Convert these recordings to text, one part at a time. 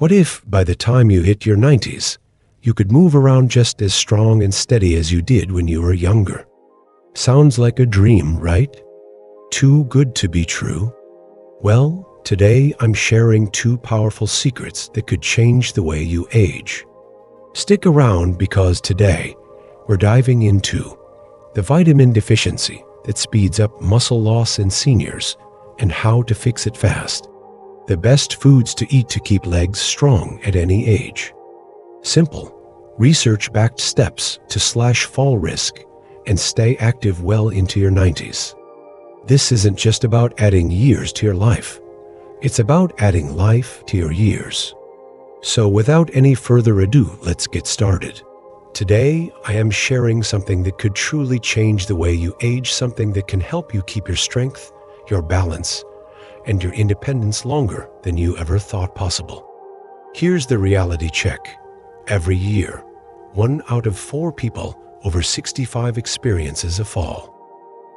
What if, by the time you hit your 90s, you could move around just as strong and steady as you did when you were younger? Sounds like a dream, right? Too good to be true? Well, today I'm sharing two powerful secrets that could change the way you age. Stick around because today we're diving into the vitamin deficiency that speeds up muscle loss in seniors and how to fix it fast. The best foods to eat to keep legs strong at any age. Simple, research-backed steps to slash fall risk and stay active well into your 90s. This isn't just about adding years to your life. It's about adding life to your years. So without any further ado, let's get started. Today, I am sharing something that could truly change the way you age, something that can help you keep your strength, your balance, and your independence longer than you ever thought possible. Here's the reality check. Every year, 1 out of 4 people over 65 experiences a fall.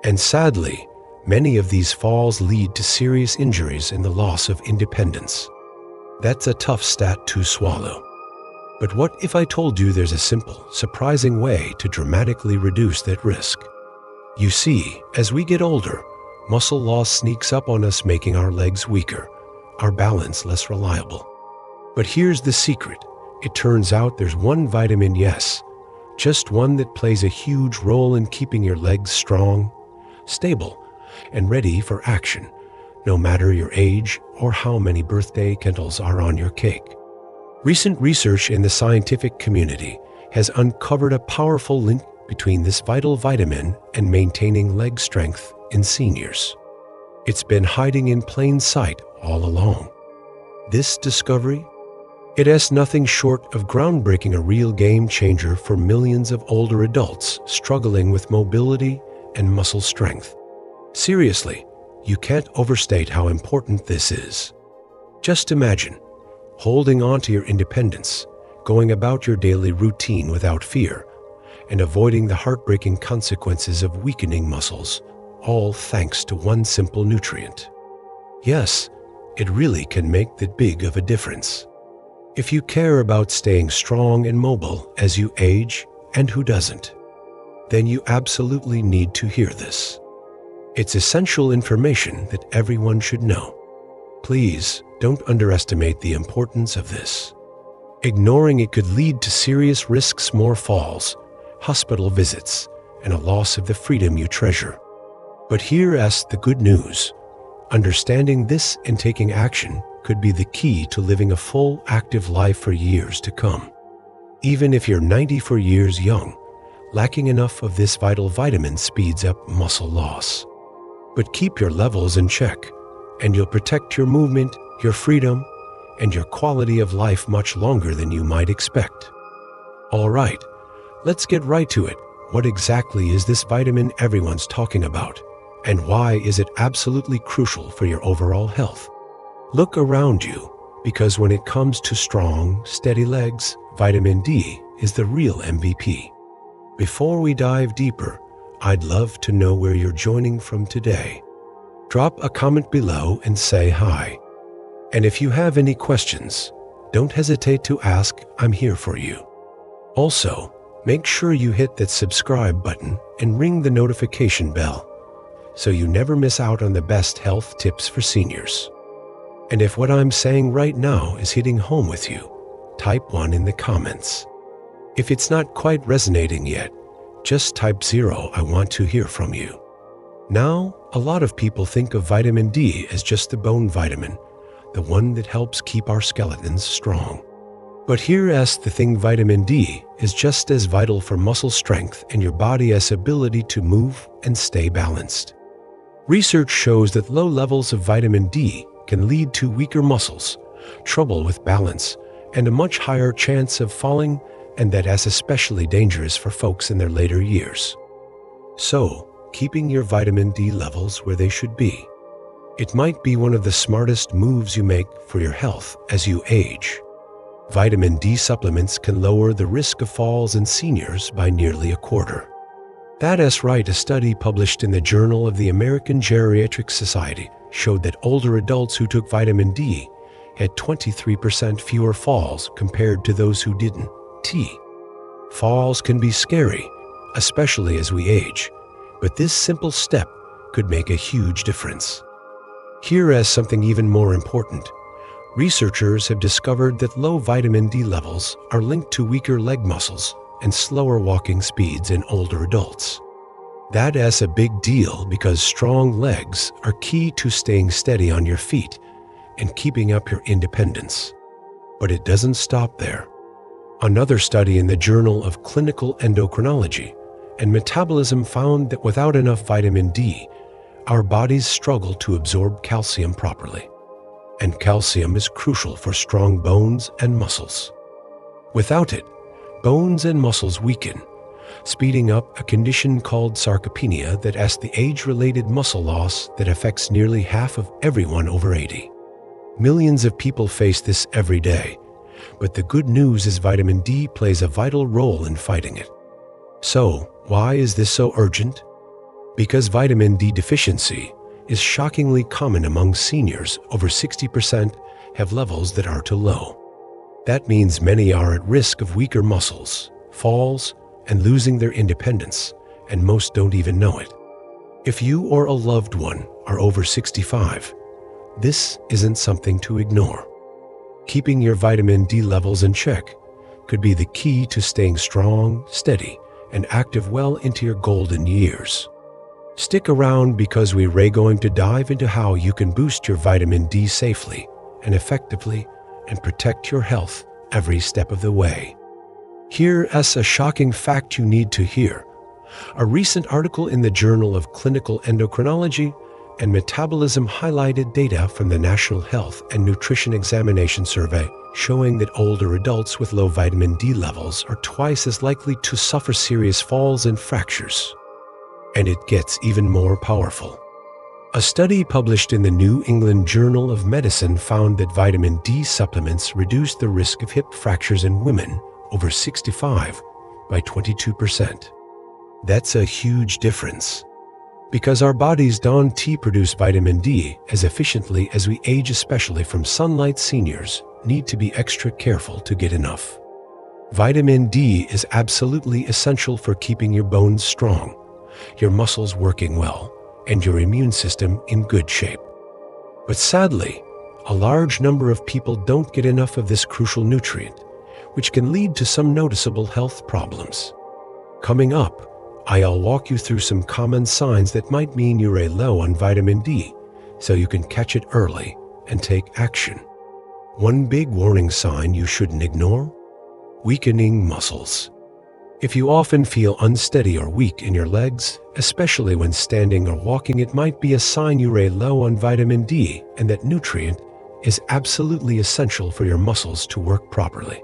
And sadly, many of these falls lead to serious injuries and the loss of independence. That's a tough stat to swallow. But what if I told you there's a simple, surprising way to dramatically reduce that risk? You see, as we get older, muscle loss sneaks up on us, making our legs weaker, our balance less reliable. But here's the secret. It turns out there's one vitamin, yes, just one, that plays a huge role in keeping your legs strong, stable, and ready for action, no matter your age or how many birthday candles are on your cake. Recent research in the scientific community has uncovered a powerful link between this vital vitamin and maintaining leg strength in seniors. It's been hiding in plain sight all along. This discovery? It is nothing short of groundbreaking, a real game changer for millions of older adults struggling with mobility and muscle strength. Seriously, you can't overstate how important this is. Just imagine holding on to your independence, going about your daily routine without fear, and avoiding the heartbreaking consequences of weakening muscles, all thanks to one simple nutrient. Yes, it really can make that big of a difference. If you care about staying strong and mobile as you age, and who doesn't, then you absolutely need to hear this. It's essential information that everyone should know. Please don't underestimate the importance of this. Ignoring it could lead to serious risks: more falls, hospital visits, and a loss of the freedom you treasure. But here's the good news. Understanding this and taking action could be the key to living a full, active life for years to come. Even if you're 94 years young, lacking enough of this vital vitamin speeds up muscle loss. But keep your levels in check, and you'll protect your movement, your freedom, and your quality of life much longer than you might expect. All right, let's get right to it. What exactly is this vitamin everyone's talking about? And why is it absolutely crucial for your overall health? Look around you, because when it comes to strong, steady legs, vitamin D is the real MVP. Before we dive deeper, I'd love to know where you're joining from today. Drop a comment below and say hi. And if you have any questions, don't hesitate to ask. I'm here for you. Also, make sure you hit that subscribe button and ring the notification bell so you never miss out on the best health tips for seniors. And if what I'm saying right now is hitting home with you, type 1 in the comments. If it's not quite resonating yet, just type 0. I want to hear from you. Now, a lot of people think of vitamin D as just the bone vitamin, the one that helps keep our skeletons strong. But here's the thing: vitamin D is just as vital for muscle strength and your body's ability to move and stay balanced. Research shows that low levels of vitamin D can lead to weaker muscles, trouble with balance, and a much higher chance of falling, and that is especially dangerous for folks in their later years. So, keeping your vitamin D levels where they should be. It might be one of the smartest moves you make for your health as you age. Vitamin D supplements can lower the risk of falls in seniors by nearly a quarter. That is right. A study published in the Journal of the American Geriatric Society showed that older adults who took vitamin D had 23% fewer falls compared to those who didn't. Falls can be scary, especially as we age, but this simple step could make a huge difference. Here is something even more important. Researchers have discovered that low vitamin D levels are linked to weaker leg muscles and slower walking speeds in older adults. That is a big deal because strong legs are key to staying steady on your feet and keeping up your independence. But it doesn't stop there. Another study in the Journal of Clinical Endocrinology and Metabolism found that without enough vitamin D, our bodies struggle to absorb calcium properly. And calcium is crucial for strong bones and muscles. Without it, bones and muscles weaken, speeding up a condition called sarcopenia that is the age-related muscle loss that affects nearly half of everyone over 80. Millions of people face this every day, but the good news is vitamin D plays a vital role in fighting it. So, why is this so urgent? Because vitamin D deficiency is shockingly common among seniors. Over 60% have levels that are too low. That means many are at risk of weaker muscles, falls, and losing their independence, and most don't even know it. If you or a loved one are over 65, this isn't something to ignore. Keeping your vitamin D levels in check could be the key to staying strong, steady, and active well into your golden years. Stick around because we're going to dive into how you can boost your vitamin D safely and effectively and protect your health every step of the way. Here is a shocking fact you need to hear. A recent article in the Journal of Clinical Endocrinology and Metabolism highlighted data from the National Health and Nutrition Examination Survey showing that older adults with low vitamin D levels are twice as likely to suffer serious falls and fractures. And it gets even more powerful. A study published in the New England Journal of Medicine found that vitamin D supplements reduce the risk of hip fractures in women over 65 by 22%. That's a huge difference. Because our bodies don't produce vitamin D as efficiently as we age, especially from sunlight, seniors need to be extra careful to get enough. Vitamin D is absolutely essential for keeping your bones strong, your muscles working well, and your immune system in good shape. But sadly, a large number of people don't get enough of this crucial nutrient, which can lead to some noticeable health problems. Coming up, I'll walk you through some common signs that might mean you're low on vitamin D, so you can catch it early and take action. One big warning sign you shouldn't ignore: weakening muscles. If you often feel unsteady or weak in your legs, especially when standing or walking, it might be a sign you're low on vitamin D, and that nutrient is absolutely essential for your muscles to work properly.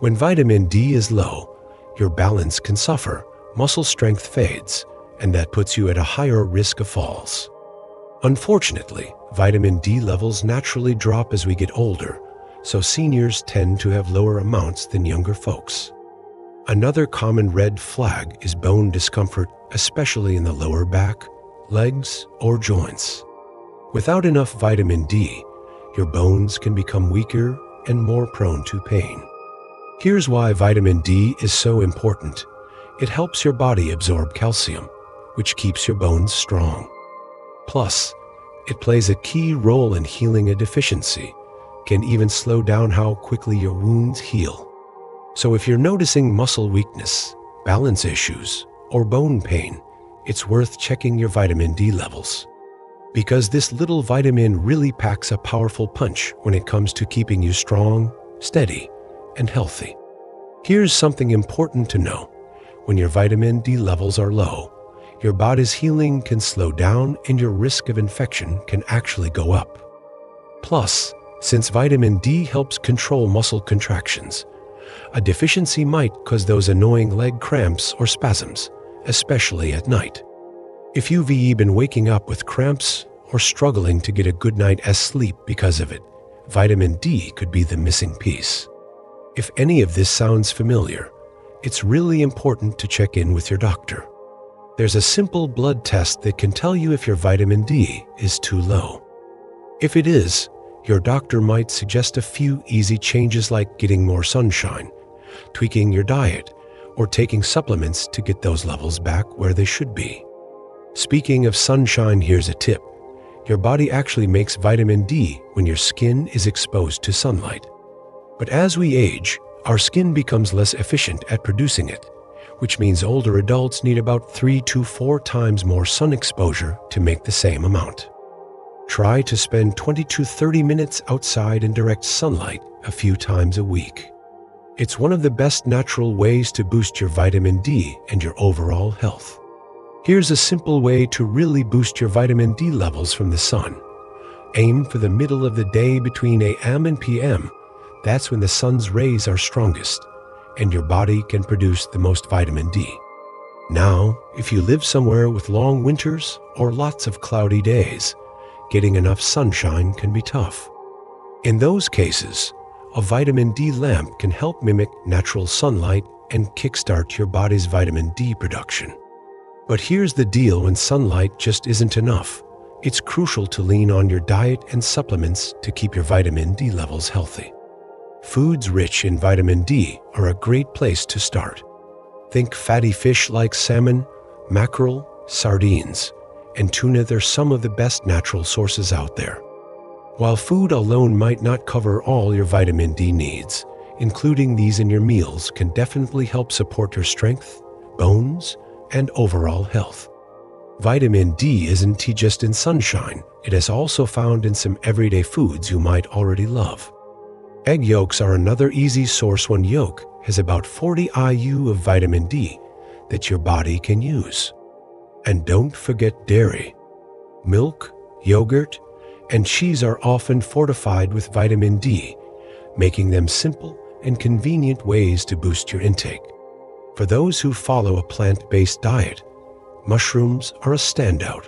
When vitamin D is low, your balance can suffer, muscle strength fades, and that puts you at a higher risk of falls. Unfortunately, vitamin D levels naturally drop as we get older, so seniors tend to have lower amounts than younger folks. Another common red flag is bone discomfort, especially in the lower back, legs, or joints. Without enough vitamin D, your bones can become weaker and more prone to pain. Here's why vitamin D is so important. It helps your body absorb calcium, which keeps your bones strong. Plus, it plays a key role in healing a deficiency, can even slow down how quickly your wounds heal. So if you're noticing muscle weakness, balance issues, or bone pain, it's worth checking your vitamin D levels. Because this little vitamin really packs a powerful punch when it comes to keeping you strong, steady, and healthy. Here's something important to know. When your vitamin D levels are low, your body's healing can slow down and your risk of infection can actually go up. Plus, since vitamin D helps control muscle contractions, a deficiency might cause those annoying leg cramps or spasms, especially at night. If you've been waking up with cramps or struggling to get a good night's sleep because of it, vitamin D could be the missing piece. If any of this sounds familiar, it's really important to check in with your doctor. There's a simple blood test that can tell you if your vitamin D is too low. If it is, Your doctor might suggest a few easy changes like getting more sunshine, tweaking your diet, or taking supplements to get those levels back where they should be. Speaking of sunshine, here's a tip. Your body actually makes vitamin D when your skin is exposed to sunlight. But as we age, our skin becomes less efficient at producing it, which means older adults need about 3 to 4 times more sun exposure to make the same amount. Try to spend 20 to 30 minutes outside in direct sunlight a few times a week. It's one of the best natural ways to boost your vitamin D and your overall health. Here's a simple way to really boost your vitamin D levels from the sun. Aim for the middle of the day between AM and PM. That's when the sun's rays are strongest, and your body can produce the most vitamin D. Now, if you live somewhere with long winters or lots of cloudy days, getting enough sunshine can be tough. In those cases, a vitamin D lamp can help mimic natural sunlight and kickstart your body's vitamin D production. But here's the deal: when sunlight just isn't enough, it's crucial to lean on your diet and supplements to keep your vitamin D levels healthy. Foods rich in vitamin D are a great place to start. Think fatty fish like salmon, mackerel, sardines, and tuna. They're some of the best natural sources out there. While food alone might not cover all your vitamin D needs, including these in your meals can definitely help support your strength, bones, and overall health. Vitamin D isn't just in sunshine. It is also found in some everyday foods you might already love. Egg yolks are another easy source. One yolk has about 40 IU of vitamin D that your body can use. And don't forget dairy. Milk, yogurt, and cheese are often fortified with vitamin D, making them simple and convenient ways to boost your intake. For those who follow a plant-based diet, mushrooms are a standout.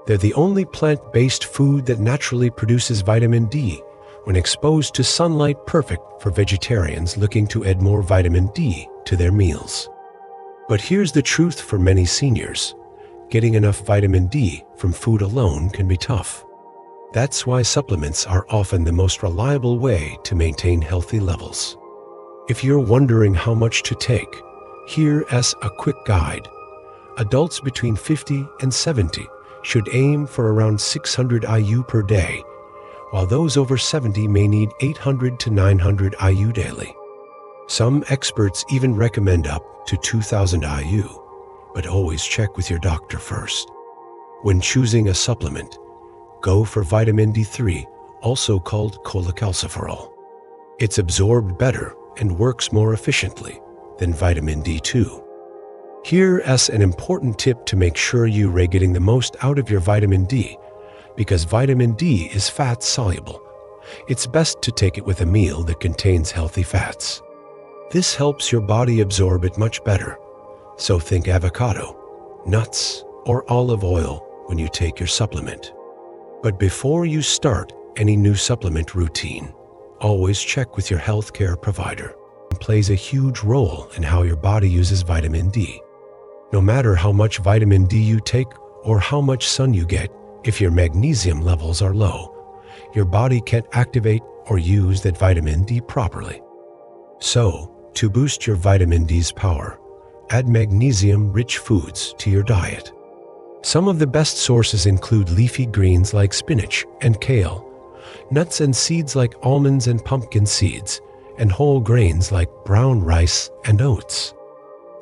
They're the only plant-based food that naturally produces vitamin D when exposed to sunlight, perfect for vegetarians looking to add more vitamin D to their meals. But here's the truth for many seniors. Getting enough vitamin D from food alone can be tough. That's why supplements are often the most reliable way to maintain healthy levels. If you're wondering how much to take, here's a quick guide. Adults between 50 and 70 should aim for around 600 IU per day, while those over 70 may need 800 to 900 IU daily. Some experts even recommend up to 2000 IU, but always check with your doctor first. When choosing a supplement, go for vitamin D3, also called cholecalciferol. It's absorbed better and works more efficiently than vitamin D2. Here's an important tip to make sure you're getting the most out of your vitamin D. Because vitamin D is fat soluble, it's best to take it with a meal that contains healthy fats. This helps your body absorb it much better. So think avocado, nuts, or olive oil when you take your supplement. But before you start any new supplement routine, always check with your healthcare provider. It plays a huge role in how your body uses vitamin D. No matter how much vitamin D you take or how much sun you get, if your magnesium levels are low, your body can't activate or use that vitamin D properly. So, to boost your vitamin D's power, add magnesium-rich foods to your diet. Some of the best sources include leafy greens like spinach and kale, nuts and seeds like almonds and pumpkin seeds, and whole grains like brown rice and oats.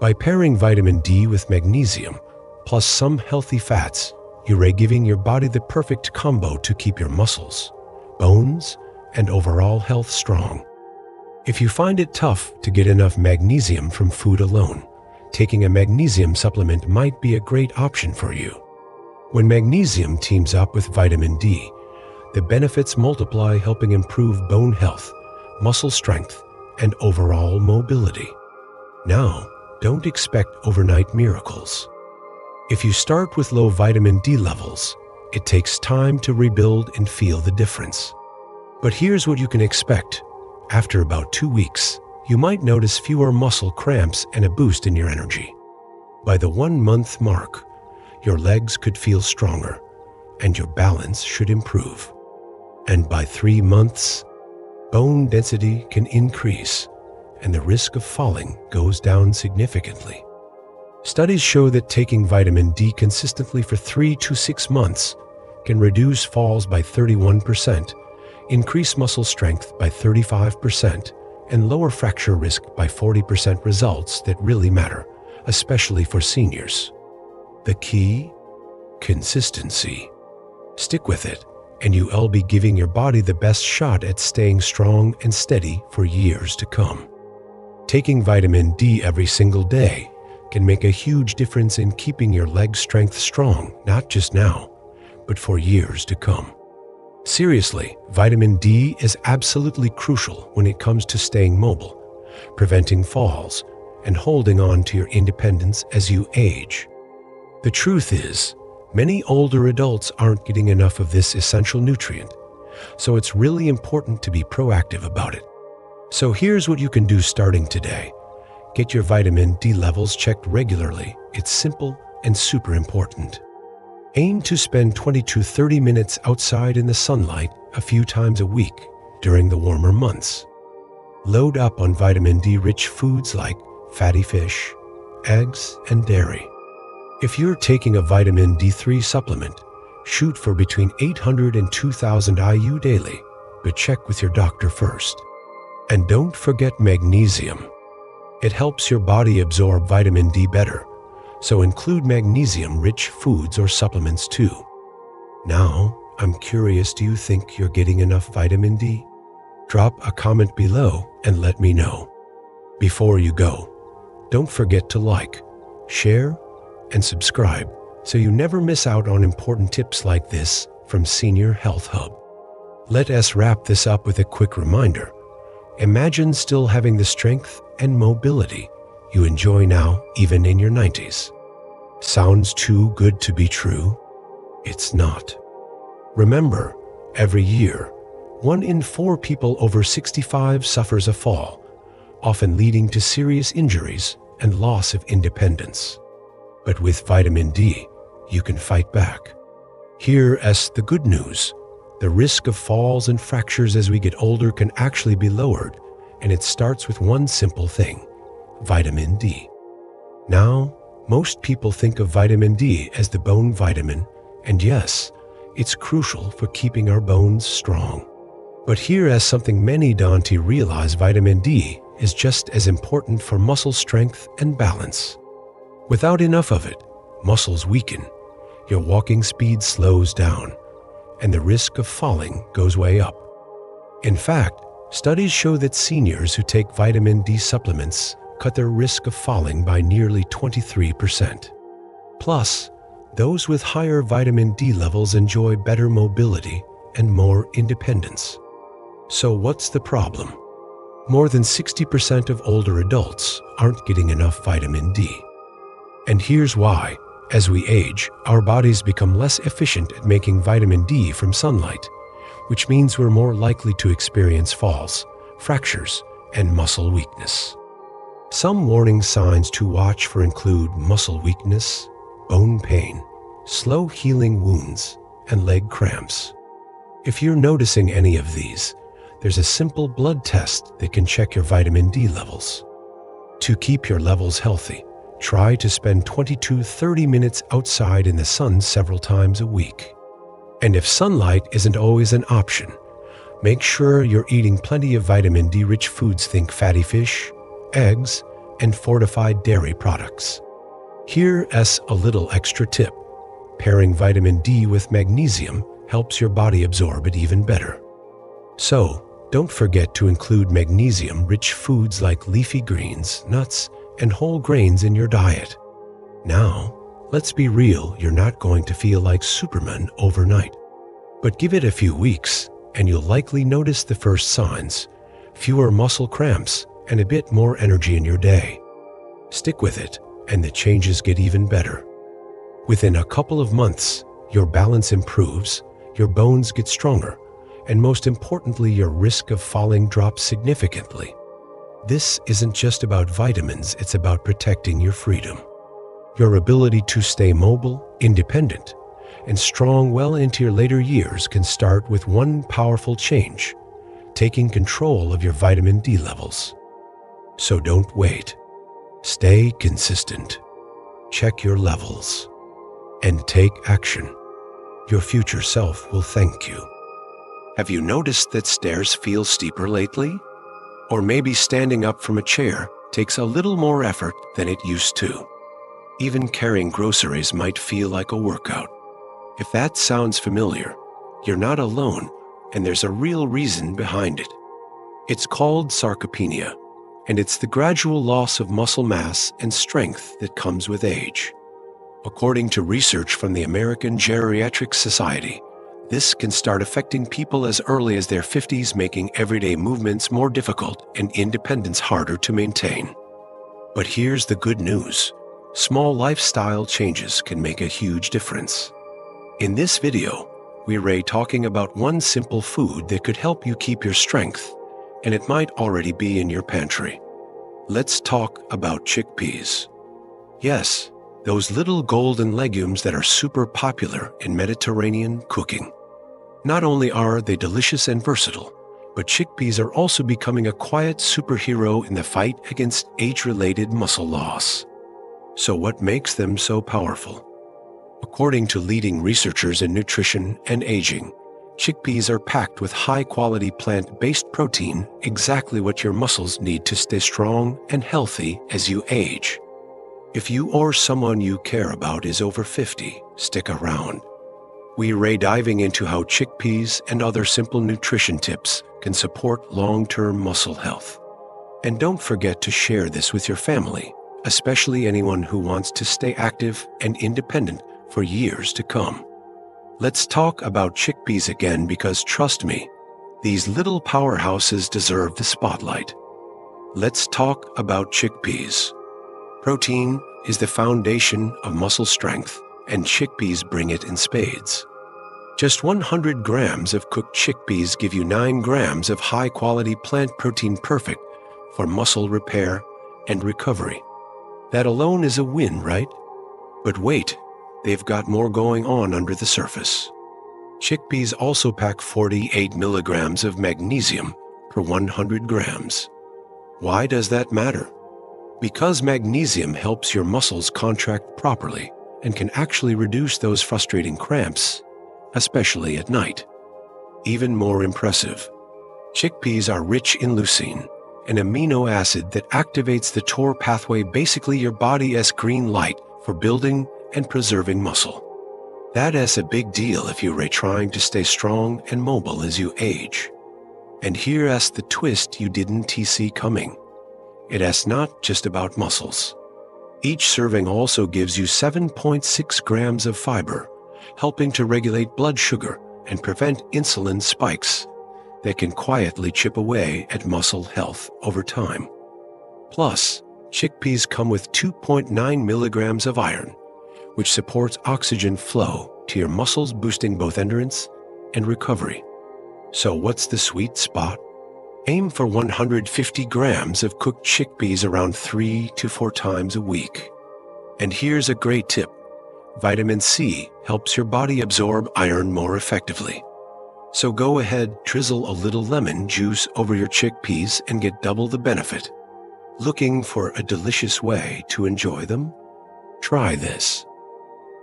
By pairing vitamin D with magnesium, plus some healthy fats, you're giving your body the perfect combo to keep your muscles, bones, and overall health strong. If you find it tough to get enough magnesium from food alone, taking a magnesium supplement might be a great option for you. When magnesium teams up with vitamin D, the benefits multiply, helping improve bone health, muscle strength, and overall mobility. Now, don't expect overnight miracles. If you start with low vitamin D levels, it takes time to rebuild and feel the difference. But here's what you can expect. After about 2 weeks, you might notice fewer muscle cramps and a boost in your energy. By the 1-month mark, your legs could feel stronger, and your balance should improve. And by 3 months, bone density can increase and the risk of falling goes down significantly. Studies show that taking vitamin D consistently for 3 to 6 months can reduce falls by 31%, increase muscle strength by 35%, and lower fracture risk by 40%, results that really matter, especially for seniors. The key? Consistency. Stick with it, and you'll be giving your body the best shot at staying strong and steady for years to come. Taking vitamin D every single day can make a huge difference in keeping your leg strength strong, not just now, but for years to come. Seriously, vitamin D is absolutely crucial when it comes to staying mobile, preventing falls, and holding on to your independence as you age. The truth is, many older adults aren't getting enough of this essential nutrient, so it's really important to be proactive about it. So here's what you can do starting today. Get your vitamin D levels checked regularly. It's simple and super important. Aim to spend 20 to 30 minutes outside in the sunlight a few times a week during the warmer months. Load up on vitamin D-rich foods like fatty fish, eggs, and dairy. If you're taking a vitamin D3 supplement, shoot for between 800 and 2000 IU daily, but check with your doctor first. And don't forget magnesium. It helps your body absorb vitamin D better, so include magnesium-rich foods or supplements too. Now, I'm curious, do you think you're getting enough vitamin D? Drop a comment below and let me know. Before you go, don't forget to like, share, and subscribe so you never miss out on important tips like this from Senior Health Hub. Let us wrap this up with a quick reminder. Imagine still having the strength and mobility you enjoy now, even in your 90s. Sounds too good to be true? It's not. Remember, every year, 1 in 4 people over 65 suffers a fall, often leading to serious injuries and loss of independence. But with vitamin D, you can fight back. Here's the good news. The risk of falls and fractures as we get older can actually be lowered, and it starts with one simple thing: vitamin D. Now, most people think of vitamin D as the bone vitamin, and yes, it's crucial for keeping our bones strong. But here's something many don't realize: vitamin D is just as important for muscle strength and balance. Without enough of it, muscles weaken, your walking speed slows down, and the risk of falling goes way up. In fact, studies show that seniors who take vitamin D supplements cut their risk of falling by nearly 23%. Plus, those with higher vitamin D levels enjoy better mobility and more independence. So what's the problem? More than 60% of older adults aren't getting enough vitamin D. And here's why. As we age, our bodies become less efficient at making vitamin D from sunlight, which means we're more likely to experience falls, fractures, and muscle weakness. Some warning signs to watch for include muscle weakness, bone pain, slow healing wounds, and leg cramps. If you're noticing any of these, there's a simple blood test that can check your vitamin D levels. To keep your levels healthy, try to spend 20 to 30 minutes outside in the sun several times a week. And if sunlight isn't always an option, make sure you're eating plenty of vitamin D-rich foods. Think fatty fish, eggs, and fortified dairy products. Here's a little extra tip. Pairing vitamin D with magnesium helps your body absorb it even better. So, don't forget to include magnesium-rich foods like leafy greens, nuts, and whole grains in your diet. Now, let's be real, you're not going to feel like Superman overnight. But give it a few weeks, and you'll likely notice the first signs: fewer muscle cramps and a bit more energy in your day. Stick with it, and the changes get even better. Within a couple of months, your balance improves, your bones get stronger, and most importantly, your risk of falling drops significantly. This isn't just about vitamins, it's about protecting your freedom, your ability to stay mobile, independent, and strong well into your later years can start with one powerful change: taking control of your vitamin D levels. So don't wait. Stay consistent. Check your levels. And take action. Your future self will thank you. Have you noticed that stairs feel steeper lately? Or maybe standing up from a chair takes a little more effort than it used to. Even carrying groceries might feel like a workout. If that sounds familiar, you're not alone, and there's a real reason behind it. It's called sarcopenia, and it's the gradual loss of muscle mass and strength that comes with age. According to research from the American Geriatric Society, this can start affecting people as early as their 50s, making everyday movements more difficult and independence harder to maintain. But here's the good news. Small lifestyle changes can make a huge difference. In this video, we're talking about one simple food that could help you keep your strength, and it might already be in your pantry. Let's talk about chickpeas. Yes, those little golden legumes that are super popular in Mediterranean cooking. Not only are they delicious and versatile, but chickpeas are also becoming a quiet superhero in the fight against age-related muscle loss. So what makes them so powerful? According to leading researchers in nutrition and aging, chickpeas are packed with high-quality plant-based protein, exactly what your muscles need to stay strong and healthy as you age. If you or someone you care about is over 50, stick around. We're diving into how chickpeas and other simple nutrition tips can support long-term muscle health. And don't forget to share this with your family, especially anyone who wants to stay active and independent for years to come. Let's talk about chickpeas again, because trust me, these little powerhouses deserve the spotlight. Let's talk about chickpeas. Protein is the foundation of muscle strength, and chickpeas bring it in spades. Just 100 grams of cooked chickpeas give you 9 grams of high-quality plant protein, perfect for muscle repair and recovery. That alone is a win, right? But wait, they've got more going on under the surface. Chickpeas also pack 48 milligrams of magnesium per 100 grams. Why does that matter? Because magnesium helps your muscles contract properly and can actually reduce those frustrating cramps, especially at night. Even more impressive, chickpeas are rich in leucine, an amino acid that activates the TOR pathway, basically your body's green light for building and preserving muscle. That is a big deal if you're trying to stay strong and mobile as you age. And here's the twist you didn't see coming. It is not just about muscles. Each serving also gives you 7.6 grams of fiber, helping to regulate blood sugar and prevent insulin spikes that can quietly chip away at muscle health over time. Plus, chickpeas come with 2.9 milligrams of iron, which supports oxygen flow to your muscles, boosting both endurance and recovery. So what's the sweet spot? Aim for 150 grams of cooked chickpeas around 3 to 4 times a week. And here's a great tip. Vitamin C helps your body absorb iron more effectively. So go ahead, drizzle a little lemon juice over your chickpeas and get double the benefit. Looking for a delicious way to enjoy them? Try this.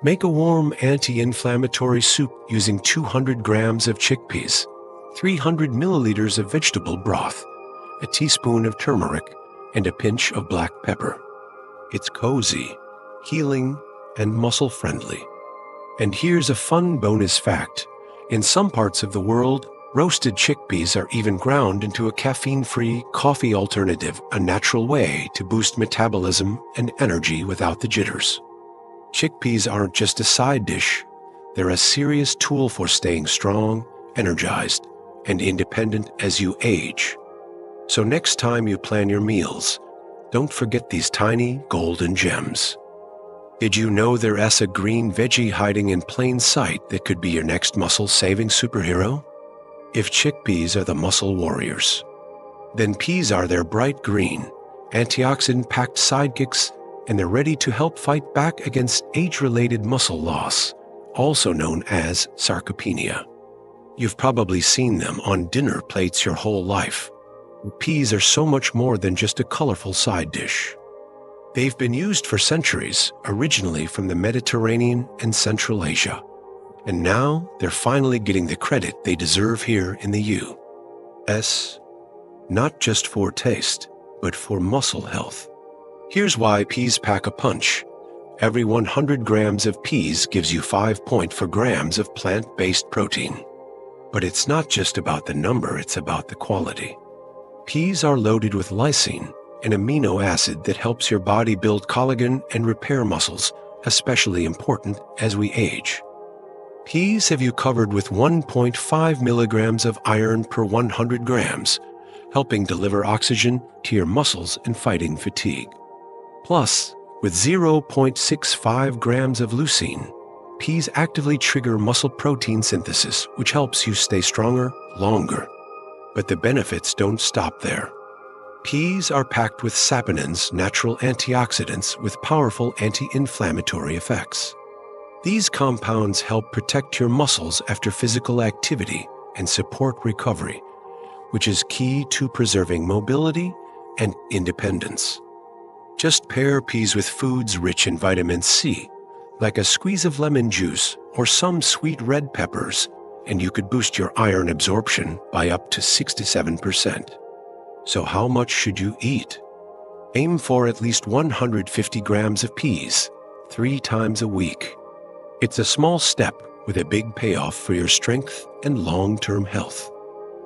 Make a warm anti-inflammatory soup using 200 grams of chickpeas, 300 milliliters of vegetable broth, a teaspoon of turmeric, and a pinch of black pepper. It's cozy, healing, and muscle-friendly. And here's a fun bonus fact. In some parts of the world, roasted chickpeas are even ground into a caffeine-free coffee alternative, a natural way to boost metabolism and energy without the jitters. Chickpeas aren't just a side dish. They're a serious tool for staying strong, energized, and independent as you age. So next time you plan your meals, don't forget these tiny golden gems. Did you know there is a green veggie hiding in plain sight that could be your next muscle-saving superhero? If chickpeas are the muscle warriors, then peas are their bright green, antioxidant-packed sidekicks, and they're ready to help fight back against age-related muscle loss, also known as sarcopenia. You've probably seen them on dinner plates your whole life. Peas are so much more than just a colorful side dish. They've been used for centuries, originally from the Mediterranean and Central Asia. And now they're finally getting the credit they deserve here in the U.S., not just for taste, but for muscle health. Here's why peas pack a punch. Every 100 grams of peas gives you 5.4 grams of plant-based protein. But it's not just about the number, it's about the quality. Peas are loaded with lysine, an amino acid that helps your body build collagen and repair muscles, especially important as we age. Peas have you covered with 1.5 milligrams of iron per 100 grams, helping deliver oxygen to your muscles and fighting fatigue. Plus, with 0.65 grams of leucine, peas actively trigger muscle protein synthesis, which helps you stay stronger longer. But the benefits don't stop there. Peas are packed with saponins, natural antioxidants with powerful anti-inflammatory effects. These compounds help protect your muscles after physical activity and support recovery, which is key to preserving mobility and independence. Just pair peas with foods rich in vitamin C, like a squeeze of lemon juice or some sweet red peppers, and you could boost your iron absorption by up to 67%. So how much should you eat? Aim for at least 150 grams of peas, 3 times a week. It's a small step with a big payoff for your strength and long-term health.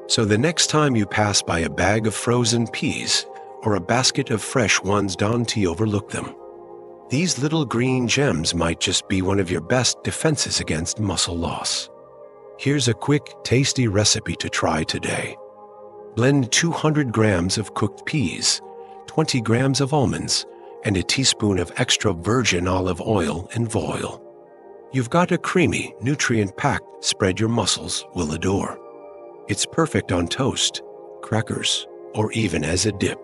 So the next time you pass by a bag of frozen peas or a basket of fresh ones, don't overlook them. These little green gems might just be one of your best defenses against muscle loss. Here's a quick, tasty recipe to try today. Blend 200 grams of cooked peas, 20 grams of almonds, and a teaspoon of extra virgin olive oil and boil. You've got a creamy, nutrient-packed spread your muscles will adore. It's perfect on toast, crackers, or even as a dip.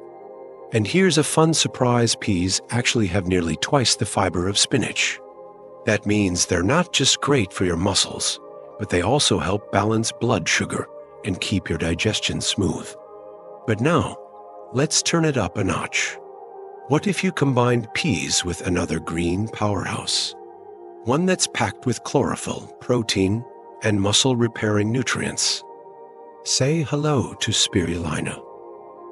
And here's a fun surprise: peas actually have nearly twice the fiber of spinach. That means they're not just great for your muscles, but they also help balance blood sugar and keep your digestion smooth. But now, let's turn it up a notch. What if you combined peas with another green powerhouse? One that's packed with chlorophyll, protein, and muscle-repairing nutrients. Say hello to spirulina.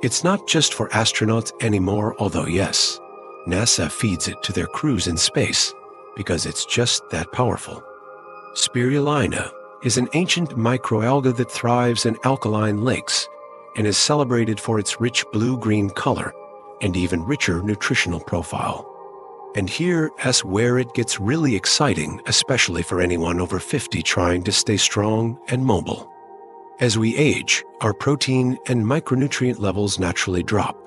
It's not just for astronauts anymore, although yes, NASA feeds it to their crews in space because it's just that powerful. Spirulina is an ancient microalga that thrives in alkaline lakes and is celebrated for its rich blue-green color and even richer nutritional profile. And here's where it gets really exciting, especially for anyone over 50 trying to stay strong and mobile. As we age, our protein and micronutrient levels naturally drop,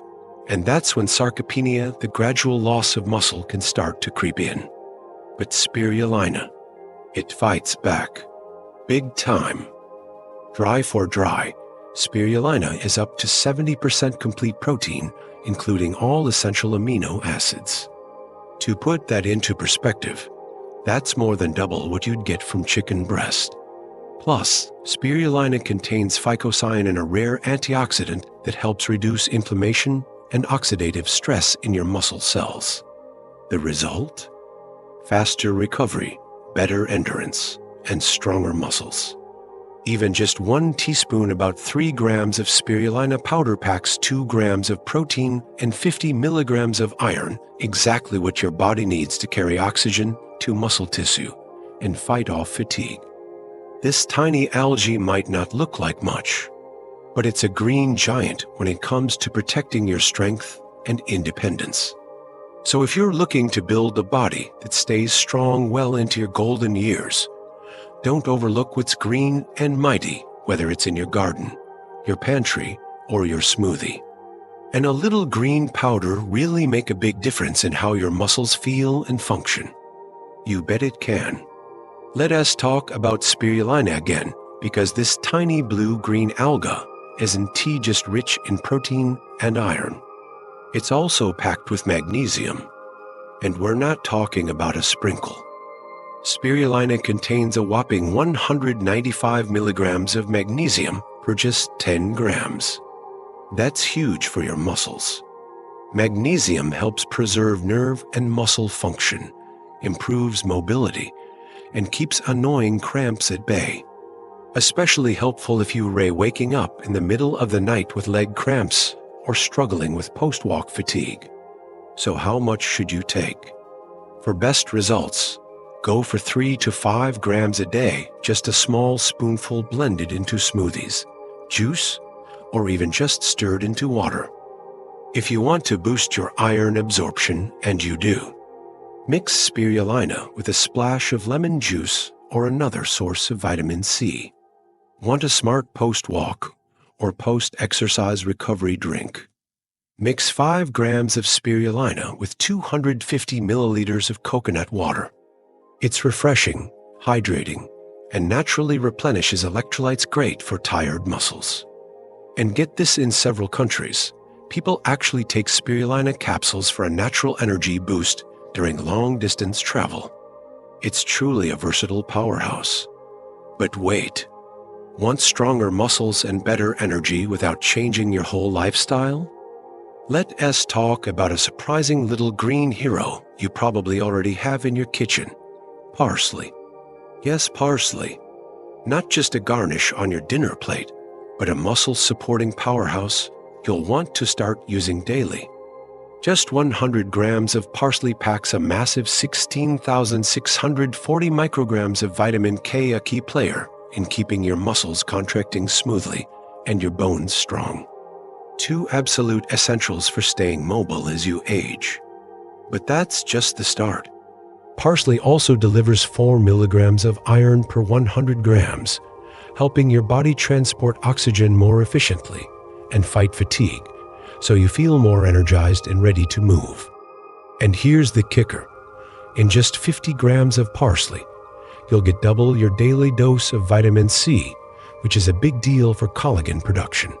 and that's when sarcopenia, the gradual loss of muscle, can start to creep in. But spirulina, it fights back. Big time. Dry for dry, spirulina is up to 70% complete protein, including all essential amino acids. To put that into perspective, that's more than double what you'd get from chicken breast. Plus, spirulina contains phycocyanin, a rare antioxidant that helps reduce inflammation and oxidative stress in your muscle cells. The result? Faster recovery, better endurance, and stronger muscles. Even just 1 teaspoon, about 3 grams of spirulina powder, packs 2 grams of protein and 50 milligrams of iron, exactly what your body needs to carry oxygen to muscle tissue and fight off fatigue. This tiny algae might not look like much, but it's a green giant when it comes to protecting your strength and independence. So if you're looking to build a body that stays strong well into your golden years, don't overlook what's green and mighty, whether it's in your garden, your pantry, or your smoothie. And a little green powder really make a big difference in how your muscles feel and function. You bet it can. Let us talk about spirulina again, because this tiny blue-green alga isn't just rich in protein and iron. It's also packed with magnesium. And we're not talking about a sprinkle. Spirulina contains a whopping 195 milligrams of magnesium per just 10 grams. That's huge for your muscles. Magnesium helps preserve nerve and muscle function, improves mobility, and keeps annoying cramps at bay. Especially helpful if you are waking up in the middle of the night with leg cramps or struggling with post-walk fatigue. So how much should you take? For best results, go for 3 to 5 grams a day, just a small spoonful blended into smoothies, juice, or even just stirred into water. If you want to boost your iron absorption, and you do, mix spirulina with a splash of lemon juice or another source of vitamin C. Want a smart post-walk or post-exercise recovery drink? Mix 5 grams of spirulina with 250 milliliters of coconut water. It's refreshing, hydrating, and naturally replenishes electrolytes, great for tired muscles. And get this, in several countries, people actually take spirulina capsules for a natural energy boost during long-distance travel. It's truly a versatile powerhouse. But wait, want stronger muscles and better energy without changing your whole lifestyle? Let us talk about a surprising little green hero you probably already have in your kitchen: parsley. Yes, parsley. Not just a garnish on your dinner plate, but a muscle-supporting powerhouse you'll want to start using daily. Just 100 grams of parsley packs a massive 16,640 micrograms of vitamin K, a key player in keeping your muscles contracting smoothly and your bones strong. 2 absolute essentials for staying mobile as you age. But that's just the start. Parsley also delivers 4 milligrams of iron per 100 grams, helping your body transport oxygen more efficiently and fight fatigue, so you feel more energized and ready to move. And here's the kicker. In just 50 grams of parsley, you'll get double your daily dose of vitamin C, which is a big deal for collagen production,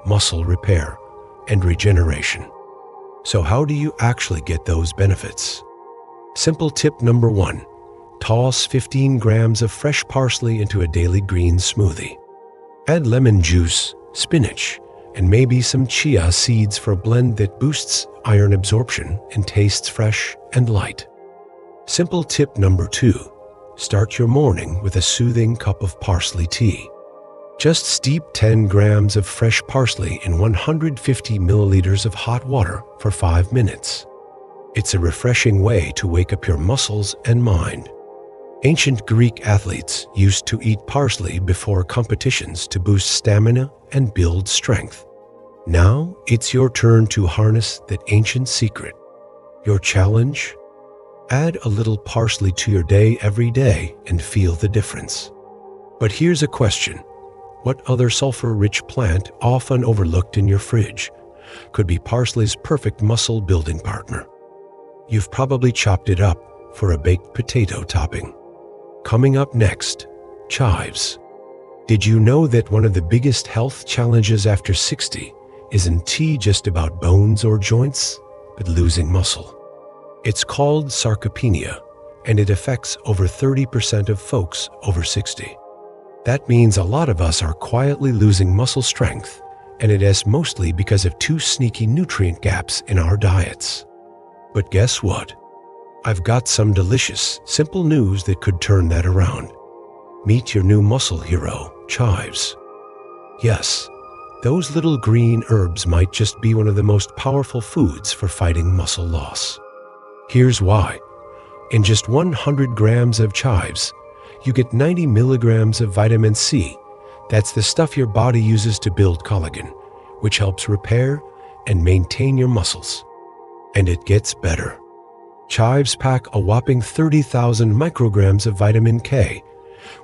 muscle repair, and regeneration. So how do you actually get those benefits? Simple tip number 1. Toss 15 grams of fresh parsley into a daily green smoothie. Add lemon juice, spinach, and maybe some chia seeds for a blend that boosts iron absorption and tastes fresh and light. Simple tip number 2. Start your morning with a soothing cup of parsley tea. Just steep 10 grams of fresh parsley in 150 milliliters of hot water for 5 minutes. It's a refreshing way to wake up your muscles and mind. Ancient Greek athletes used to eat parsley before competitions to boost stamina and build strength. Now it's your turn to harness that ancient secret. Your challenge? Add a little parsley to your day every day and feel the difference. But here's a question. What other sulfur-rich plant, often overlooked in your fridge, could be parsley's perfect muscle-building partner? You've probably chopped it up for a baked potato topping. Coming up next, chives. Did you know that one of the biggest health challenges after 60 isn't just about bones or joints, but losing muscle? It's called sarcopenia, and it affects over 30% of folks over 60. That means a lot of us are quietly losing muscle strength, and it is mostly because of 2 sneaky nutrient gaps in our diets. But guess what? I've got some delicious, simple news that could turn that around. Meet your new muscle hero, chives. Yes, those little green herbs might just be one of the most powerful foods for fighting muscle loss. Here's why. In just 100 grams of chives, you get 90 milligrams of vitamin C. That's the stuff your body uses to build collagen, which helps repair and maintain your muscles. And it gets better. Chives pack a whopping 30,000 micrograms of vitamin K,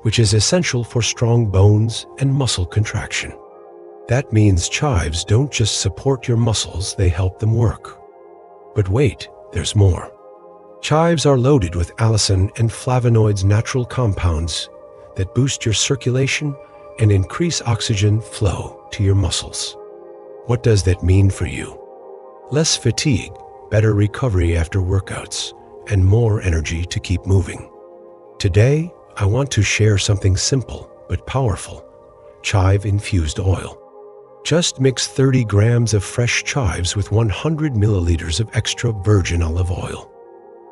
which is essential for strong bones and muscle contraction. That means chives don't just support your muscles, they help them work. But wait, there's more. Chives are loaded with allicin and flavonoids, natural compounds that boost your circulation and increase oxygen flow to your muscles. What does that mean for you? Less fatigue, better recovery after workouts, and more energy to keep moving. Today, I want to share something simple but powerful: chive-infused oil. Just mix 30 grams of fresh chives with 100 milliliters of extra virgin olive oil.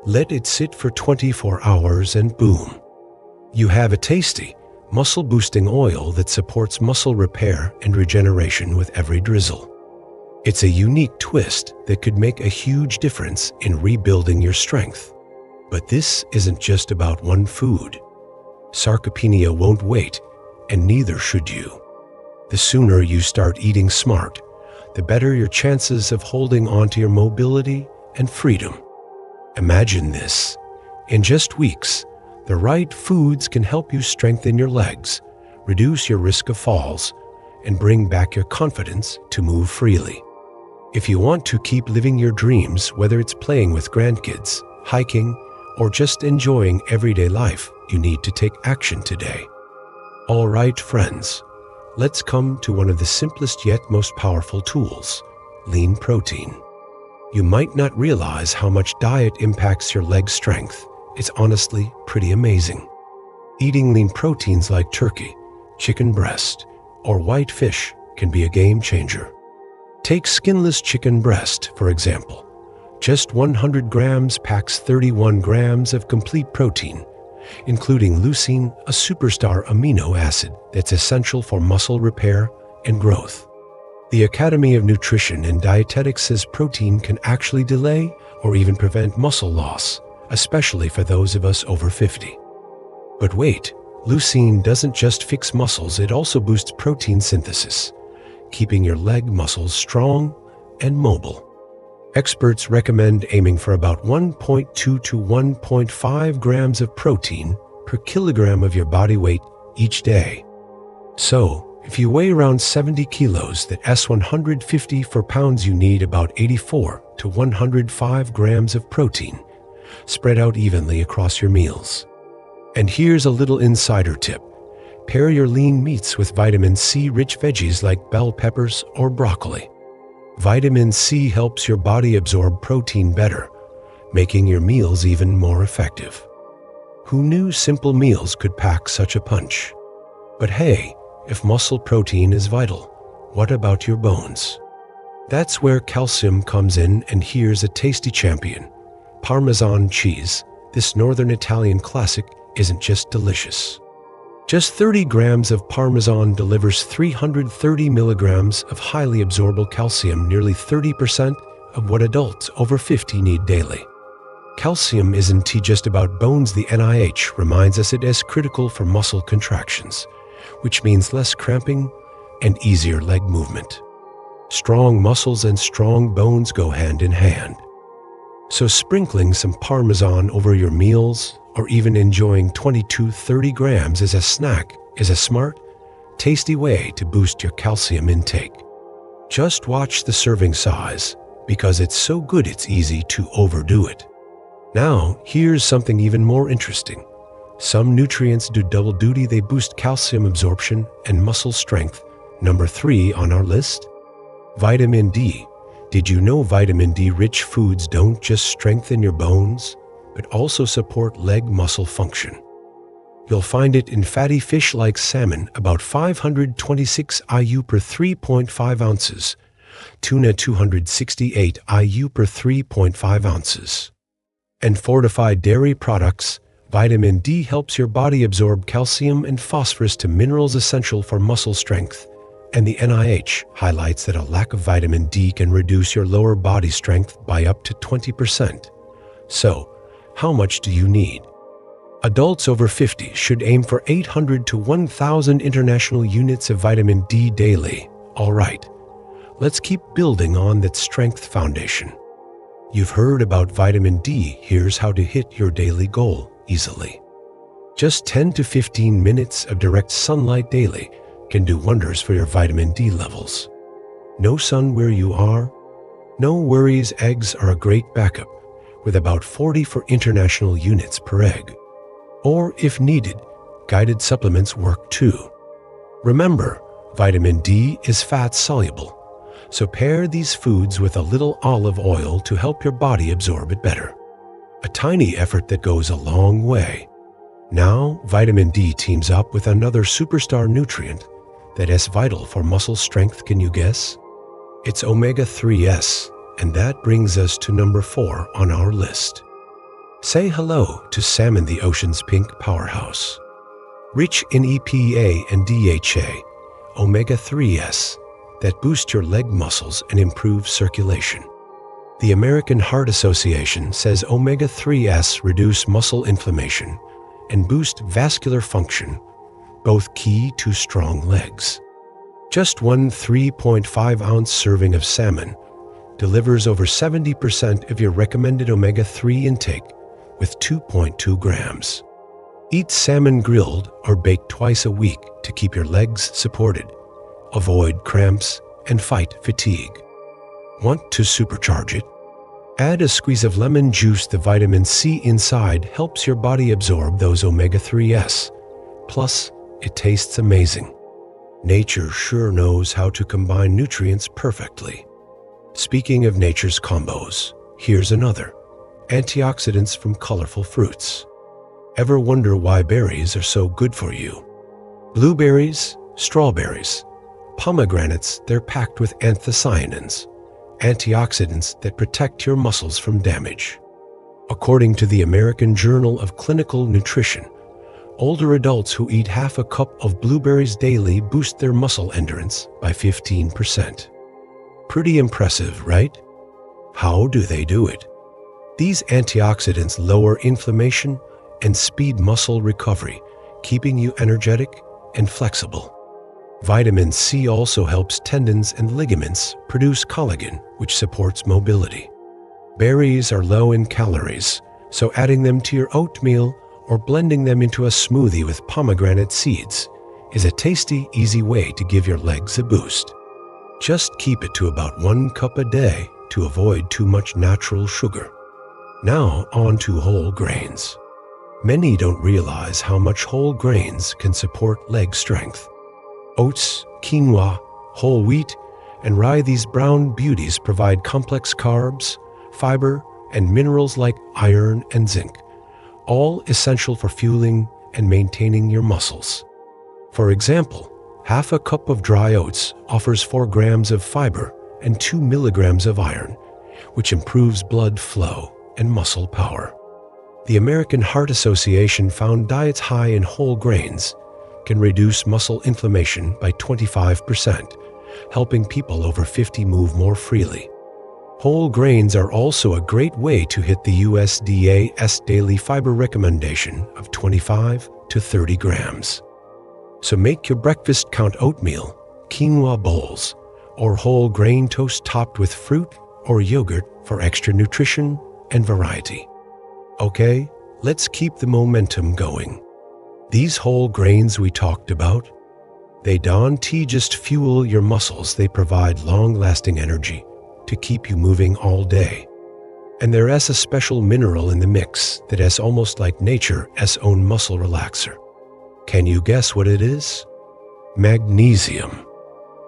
Let it sit for 24 hours and boom, you have a tasty, muscle-boosting oil that supports muscle repair and regeneration with every drizzle. It's a unique twist that could make a huge difference in rebuilding your strength. But this isn't just about one food. Sarcopenia won't wait, and neither should you. The sooner you start eating smart, the better your chances of holding on to your mobility and freedom. Imagine this. In just weeks, the right foods can help you strengthen your legs, reduce your risk of falls, and bring back your confidence to move freely. If you want to keep living your dreams, whether it's playing with grandkids, hiking, or just enjoying everyday life, you need to take action today. All right, friends, let's come to one of the simplest yet most powerful tools: lean protein. You might not realize how much diet impacts your leg strength. It's honestly pretty amazing. Eating lean proteins like turkey, chicken breast, or white fish can be a game changer. Take skinless chicken breast, for example. Just 100 grams packs 31 grams of complete protein, including leucine, a superstar amino acid that's essential for muscle repair and growth. The Academy of Nutrition and Dietetics says protein can actually delay or even prevent muscle loss, especially for those of us over 50. But wait, leucine doesn't just fix muscles, it also boosts protein synthesis, keeping your leg muscles strong and mobile. Experts recommend aiming for about 1.2 to 1.5 grams of protein per kilogram of your body weight each day. So, if you weigh around 70 kilos, that's 154 pounds, you need about 84 to 105 grams of protein, spread out evenly across your meals. And here's a little insider tip. Pair your lean meats with vitamin C-rich veggies like bell peppers or broccoli. Vitamin C helps your body absorb protein better, making your meals even more effective. Who knew simple meals could pack such a punch? But hey, if muscle protein is vital, what about your bones? That's where calcium comes in, and here's a tasty champion: Parmesan cheese. This northern Italian classic isn't just delicious. Just 30 grams of Parmesan delivers 330 milligrams of highly absorbable calcium, nearly 30% of what adults over 50 need daily. Calcium isn't just about bones. The NIH reminds us it is critical for muscle contractions, which means less cramping and easier leg movement. Strong muscles and strong bones go hand in hand. So sprinkling some Parmesan over your meals, or even enjoying 20 to 30 grams as a snack, is a smart, tasty way to boost your calcium intake. Just watch the serving size, because it's so good it's easy to overdo it. Now, here's something even more interesting. Some nutrients do double duty. They boost calcium absorption and muscle strength. Number 3 on our list: vitamin D. Did you know vitamin D-rich foods don't just strengthen your bones, but also support leg muscle function? You'll find it in fatty fish like salmon, about 526 IU per 3.5 ounces, tuna 268 IU per 3.5 ounces. And fortified dairy products, vitamin D helps your body absorb calcium and phosphorus to minerals essential for muscle strength. And the NIH highlights that a lack of vitamin D can reduce your lower body strength by up to 20%. So, how much do you need? Adults over 50 should aim for 800 to 1,000 international units of vitamin D daily. All right, let's keep building on that strength foundation. You've heard about vitamin D. Here's how to hit your daily goal easily. Just 10 to 15 minutes of direct sunlight daily can do wonders for your vitamin D levels. No sun where you are? No worries, eggs are a great backup, with about 40 for international units per egg. Or, if needed, guided supplements work too. Remember, vitamin D is fat-soluble, so pair these foods with a little olive oil to help your body absorb it better. A tiny effort that goes a long way. Now, vitamin D teams up with another superstar nutrient that is vital for muscle strength. Can you guess? It's omega-3s, and that brings us to number 4 on our list. Say hello to salmon, the ocean's pink powerhouse. Rich in EPA and DHA, omega-3s that boost your leg muscles and improve circulation. The American Heart Association says omega-3s reduce muscle inflammation and boost vascular function, both key to strong legs. Just one 3.5-ounce serving of salmon delivers over 70% of your recommended omega-3 intake with 2.2 grams. Eat salmon grilled or baked twice a week to keep your legs supported, avoid cramps, and fight fatigue. Want to supercharge it? Add a squeeze of lemon juice. The vitamin C inside helps your body absorb those omega-3s. Plus, it tastes amazing. Nature sure knows how to combine nutrients perfectly. Speaking of nature's combos, here's another. Antioxidants from colorful fruits. Ever wonder why berries are so good for you? Blueberries, strawberries, pomegranates, they're packed with anthocyanins, antioxidants that protect your muscles from damage. According to the American Journal of Clinical Nutrition, older adults who eat half a cup of blueberries daily boost their muscle endurance by 15%. Pretty impressive, right? How do they do it? These antioxidants lower inflammation and speed muscle recovery, keeping you energetic and flexible. Vitamin C also helps tendons and ligaments produce collagen, which supports mobility. Berries are low in calories, so adding them to your oatmeal or blending them into a smoothie with pomegranate seeds is a tasty, easy way to give your legs a boost. Just keep it to about 1 cup a day to avoid too much natural sugar. Now on to whole grains. Many don't realize how much whole grains can support leg strength. Oats, quinoa, whole wheat, and rye, these brown beauties provide complex carbs, fiber, and minerals like iron and zinc, all essential for fueling and maintaining your muscles. For example, half a cup of dry oats offers 4 grams of fiber and 2 milligrams of iron, which improves blood flow and muscle power. The American Heart Association found diets high in whole grains can reduce muscle inflammation by 25%, helping people over 50 move more freely. Whole grains are also a great way to hit the USDA's daily fiber recommendation of 25 to 30 grams. So make your breakfast count: oatmeal, quinoa bowls, or whole grain toast topped with fruit or yogurt for extra nutrition and variety. Okay, let's keep the momentum going. These whole grains we talked about, they don't just fuel your muscles, they provide long-lasting energy to keep you moving all day. And there is a special mineral in the mix that is almost like nature's own muscle relaxer. Can you guess what it is? Magnesium.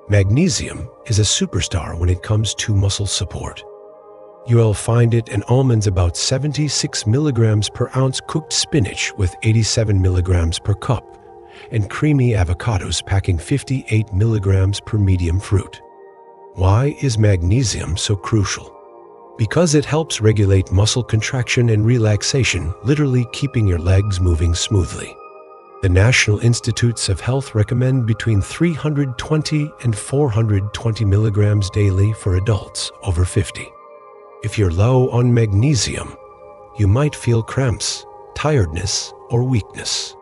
Magnesium is a superstar when it comes to muscle support. You'll find it in almonds, about 76 milligrams per ounce, cooked spinach with 87 milligrams per cup, and creamy avocados packing 58 milligrams per medium fruit. Why is magnesium so crucial? Because it helps regulate muscle contraction and relaxation, literally keeping your legs moving smoothly. The National Institutes of Health recommend between 320 and 420 milligrams daily for adults over 50. If you're low on magnesium, you might feel cramps, tiredness, or weakness.